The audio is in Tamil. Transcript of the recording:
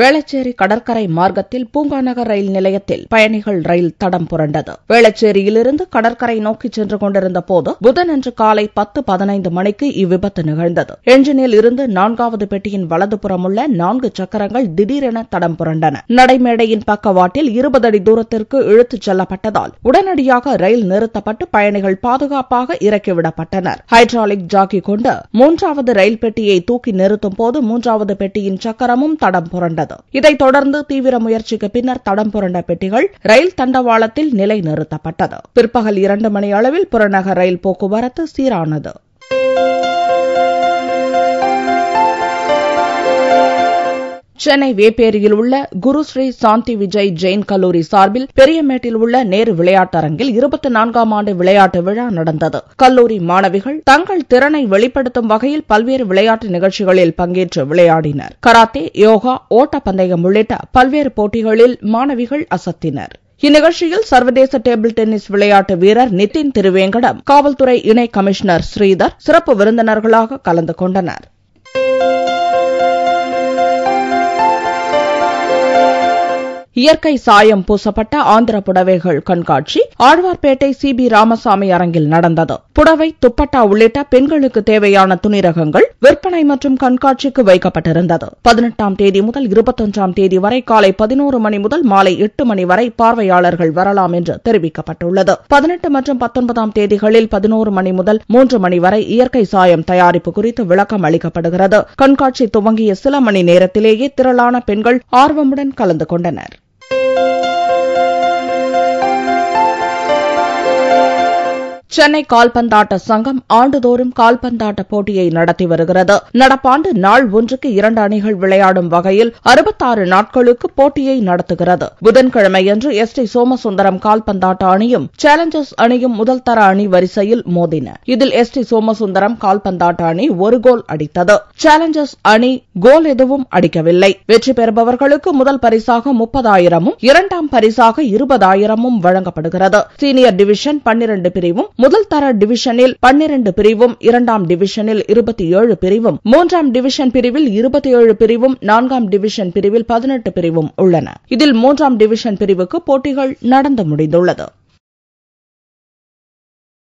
வேளச்சேரி கடற்கரை மார்க்கத்தில் பூங்காநகர் ரயில் நிலையத்தில் பயணிகள் ரயில் தடம் புரண்டது. வேளச்சேரியிலிருந்து கடற்கரை நோக்கி சென்று கொண்டிருந்த போது புதனன்று காலை 10:15 மணிக்கு இவ்விபத்து நிகழ்ந்தது. எஞ்சினில் இருந்து 4வது பெட்டியின் வலதுபுறமுள்ள 4 சக்கரங்கள் திடீரென தடம் புரண்டன. நடைமேடையின் பக்கவாட்டில் 20 அடி தூரத்திற்கு இழுத்துச் செல்லப்பட்டதால் உடனடியாக ரயில் நிறுத்தப்பட்டு பயணிகள் பாதுகாப்பாக இறக்கிவிடப்பட்டனர். ஹைட்ராலிக் ஜாக்கி கொண்டு 3வது ரயில் பெட்டியை தூக்கி நிறுத்தும் போது 3வது பெட்டியின் சக்கரமும் தடம் புரண்டது. இதைத் தொடர்ந்து தீவிர முயற்சிக்கு பின்னர் தடம் புரண்ட பெட்டிகள் ரயில் தண்டவாளத்தில் நிலை நிறுத்தப்பட்டது. பிற்பகல் 2 மணி அளவில் புறநகர் ரயில் போக்குவரத்து சீரானது. சென்னை வேப்பேரியில் உள்ள குருஸ்ரீ சாந்தி விஜய் ஜெயின் கல்லூரி சார்பில் பெரியமேட்டில் உள்ள நேரு விளையாட்டரங்கில் 24ஆம் ஆண்டு விளையாட்டு விழா நடந்தது. கல்லூரி மாணவிகள் தங்கள் திறனை வெளிப்படுத்தும் வகையில் பல்வேறு விளையாட்டு நிகழ்ச்சிகளில் பங்கேற்று விளையாடினர். கராத்தே, யோகா, ஓட்டப்பந்தயம் உள்ளிட்ட பல்வேறு போட்டிகளில் மாணவிகள் அசத்தினர். இந்நிகழ்ச்சியில் சர்வதேச டேபிள் டென்னிஸ் விளையாட்டு வீரர் நிதின் திருவேங்கடம், காவல்துறை இணை கமிஷனர் ஸ்ரீதர் சிறப்பு விருந்தினர்களாக கலந்து கொண்டனர். இயற்கை சாயம் பூசப்பட்ட ஆந்திர புடவைகள் கண்காட்சி ஆழ்வார்பேட்டை சிபி ராமசாமி அரங்கில் நடந்தது. புடவை, துப்பட்டா உள்ளிட்ட பெண்களுக்கு தேவையான துணிரகங்கள் விற்பனை மற்றும் கண்காட்சிக்கு வைக்கப்பட்டிருந்தது. 18ஆம் தேதி முதல் 21ஆம் தேதி வரை காலை 11 மணி முதல் மாலை 8 மணி வரை பார்வையாளர்கள் வரலாம் என்று தெரிவிக்கப்பட்டுள்ளது. 18 மற்றும் 19ஆம் தேதிகளில் 11 மணி முதல் 3 மணி வரை இயற்கை சாயம் தயாரிப்பு குறித்து விளக்கம் அளிக்கப்படுகிறது. கண்காட்சி துவங்கிய சில மணி நேரத்திலேயே திரளான பெண்கள் ஆர்வமுடன் கலந்து கொண்டனர். சென்னை கால்பந்தாட்ட சங்கம் ஆண்டுதோறும் கால்பந்தாட்ட போட்டியை நடத்தி வருகிறது. நடப்பாண்டு நாள் ஒன்றுக்கு 2 அணிகள் விளையாடும் வகையில் 66 நாட்களுக்கு போட்டியை நடத்துகிறது. புதன்கிழமையன்று எஸ்.டி. சோமசுந்தரம் கால்பந்தாட்ட அணியும் சேலஞ்சர்ஸ் அணியும் முதல் தர அணி வரிசையில் மோதின. இதில் எஸ்.டி. சோமசுந்தரம் கால்பந்தாட்ட அணி 1 கோல் அடித்தது. சேலஞ்சர்ஸ் அணி கோல் எதுவும் அடிக்கவில்லை. வெற்றி பெறுபவர்களுக்கு முதல் பரிசாக 30,000 இரண்டாம் பரிசாக 20,000 வழங்கப்படுகிறது. சீனியர் டிவிஷன் 12 பிரிவும், முதல் தர டிவிஷனில் 12 பிரிவும், 2ஆம் டிவிஷனில் 27 பிரிவும், 3ஆம் டிவிஷன் பிரிவில் 27 பிரிவும், 4ஆம் டிவிஷன் பிரிவில் 18 பிரிவும் உள்ளன. இதில் 3ஆம் டிவிஷன் பிரிவுக்கு போட்டிகள் நடந்து முடிந்துள்ளது.